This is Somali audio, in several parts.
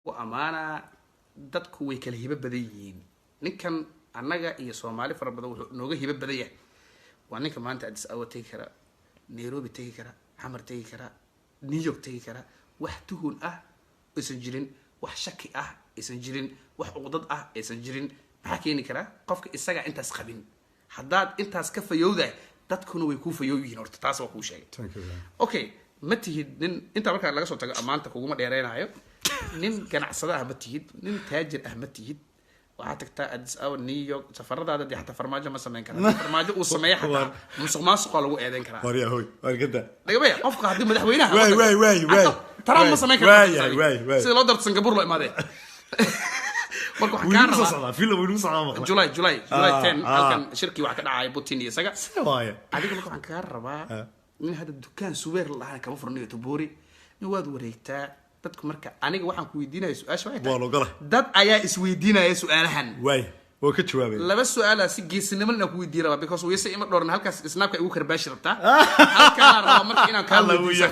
وأمانة dadku way kala hiba badan yihiin ninkan annaga iyo Soomaali fara badan wuxuu nooga hiba badan yahay waa ninka maanta Addis Ababa tagi kara Nairobi tagi kara Xamar tagi kara New York tagi kara wax tuhun ah aysan jirin wax shaki ah aysan jirin wax uqdad ah aysan jirin maxaa keeni kara qofka isaga intaas qabin haddaad intaas ka fayowday dadkuna way ku fayowyihiin horta taas waa ku sheegay okay ma tihid nin inta marka laga soo tago amaanta kuguma dheereenayo nin ganacsada ah ma tihid nin taajir ah ma tihid waxaa tagtaa Addis Ababa New York safaradaada dii xataa farmaajo ma sameyn kara farmaajo uu sameeyo xataa musuqmaasuqa lagu eedeyn karaa war yaa hoy war gada dagabaya qofka hadii madaxweynaha way taran ma sameyn kara sida loo darto Singapore loo imaadey marka waxaan ka rabaa filim inuu socdo July 10 halkan shirki waxa ka dhacay Putin iyo isaga waaya adiga marka waxaan ka rabaa in hada dukaan suubeer la kama furnayo Tobori in waad wareegtaa dadku marka aniga waxaan ku weydiinayaa su'aasha waxay waa loo galay dad ayaa is weydiinaya su'aalahan way oo ka jawaabay laba su'aal si geesinimo la ku weydiin rabaa because way say ima dhorna halkaas snapka igu karbaash rabtaa halkaan raba marka inaan ka weydiiyo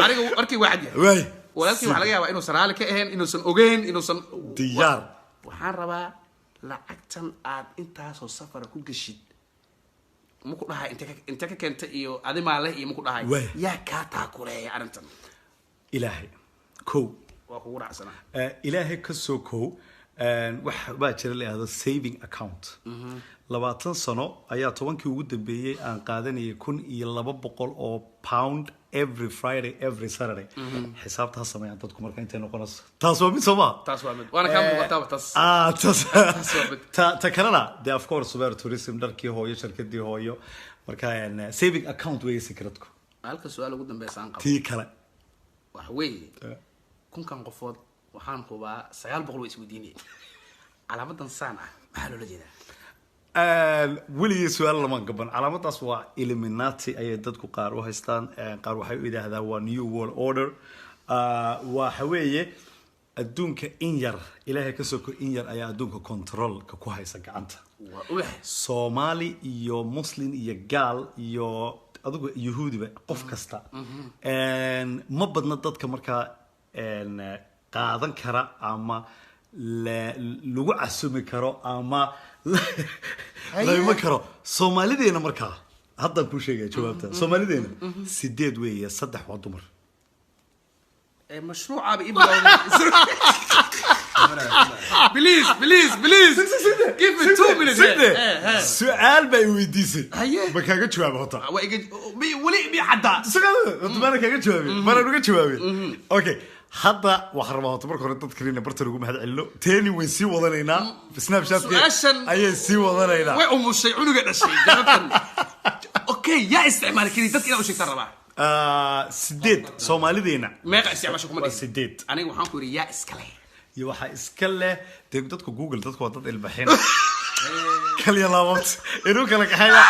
aniga markii waxa yahay way walaalkii waxa laga yaabaa inuu saraali ka ahayn inuusan ogeyn inuusan diyaar waxaan rabaa lacagtan aad intaas oo safar ku gashid muku dhahay inta ka keenta iyo adima leh iyo muku dhahay yaa ka taakuleeya arintan ilaahay kow waa kugu raacsana ilaahay ka soo kow wax baa jira leeyahay saving account 20 sano ayaa 10kii ugu dambeeyay aan qaadanayay 1200 oo pound every Friday every Saturday xisaabta sameeyaan dadku marka intay noqonayso taas waa mid Soomaa taas waa mid waana ka muuqataa taas ta kalena de of course super tourism darkii hooyo shirkadii hooyo marka saving account way secretku halka su'aal ugu dambeeyay qabo tii kale wax weeye kunkan qofood waxaan hubaa 900 way isweydiinayeen calaamadan saan ah maxaa loo jeedaa weli su'aal lama gaban calaamadaas waa Illuminati ay dadku qaar u haystaan qaar waxay u yiraahdaan waa new world order waxa weeye adduunka in yar ilaahay ka soo in yar ayaa adduunka control ka ku haysa gacanta Soomaali iyo Muslim iyo gaal iyo adigu yahuudiba qof kasta ma badna dadka marka qaadan kara ama lagu casumi karo ama la karo Soomaalideena marka hadda ku sheegay jawaabta Soomaalideena 8 weeye 3 waa dumar مشروع ابي بليز give me 2 minutes سؤال باي ويديسي ما كاغا جواب هوتا ولي بي حدا سؤال ما كاغا جوابي ما نوغا جوابي اوكي هذا وحربه هوتا marka hore dadka kaleena barta lagu mahad celino teeni way si wadanayna snapchat ayay si wadanayna way umushay cunuga dhashay jabtan okay ya isticmaal kiri dadka ila u sheegta rabaa sideed Soomaalideena meeqa isticmaasho kuma dhigin sideed aniga waxaan ku yiri yaa iskale iyo waxa iskale dadka Google dadku waa dad ilbaxin kaliya laabad inuu kala kaxaya